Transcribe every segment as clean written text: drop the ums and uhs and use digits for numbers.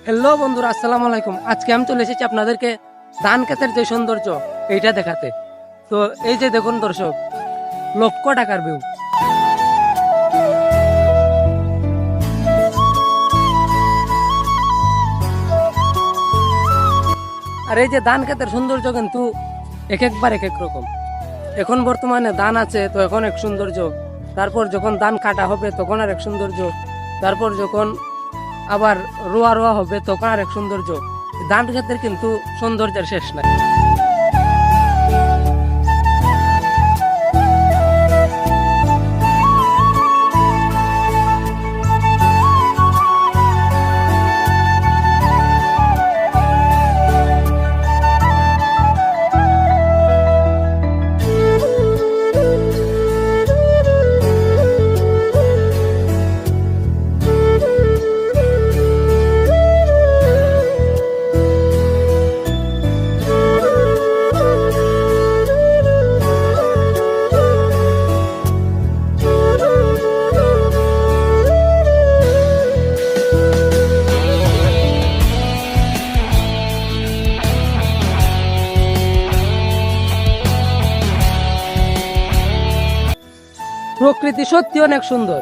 Hello বন্ধুরা, আসসালামু আলাইকুম। আজকে আমি চলে এসেছি আপনাদেরকে ধান ক্ষেতের যে সৌন্দর্য এইটা দেখাতে। তো এই যে দেখুন দর্শক, লক্ষ টাকার ভিউ। আর এই যে ধান ক্ষেতের সৌন্দর্য কিন্তু এক একবার এক এক রকম। এখন বর্তমানে ধান আছে তো এখন এক সৌন্দর্য, তারপর যখন ধান কাটা হবে তখন আর এক সৌন্দর্য, তারপর যখন আবার রোয়া রোয়া হবে তখন আর এক সৌন্দর্য। ধান ক্ষেতের কিন্তু সৌন্দর্যের শেষ নাই। প্রকৃতি সত্যি অনেক সুন্দর।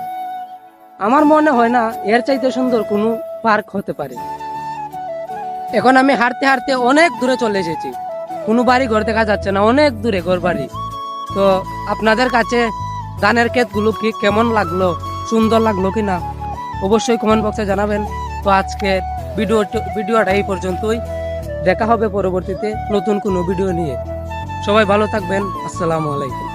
আমার মনে হয় না এর চাইতে সুন্দর কোনো পার্ক হতে পারে। এখন আমি হাঁটতে হাঁটতে অনেক দূরে চলে এসেছি, কোনো বাড়ি ঘর দেখা যাচ্ছে না, অনেক দূরে ঘর বাড়ি। তো আপনাদের কাছে ধানের ক্ষেতগুলো কি কেমন লাগলো, সুন্দর লাগলো কি না, অবশ্যই কমেন্ট বক্সে জানাবেন। তো আজকে ভিডিওটা এই পর্যন্তই। দেখা হবে পরবর্তীতে নতুন কোনো ভিডিও নিয়ে। সবাই ভালো থাকবেন। আসসালামু আলাইকুম।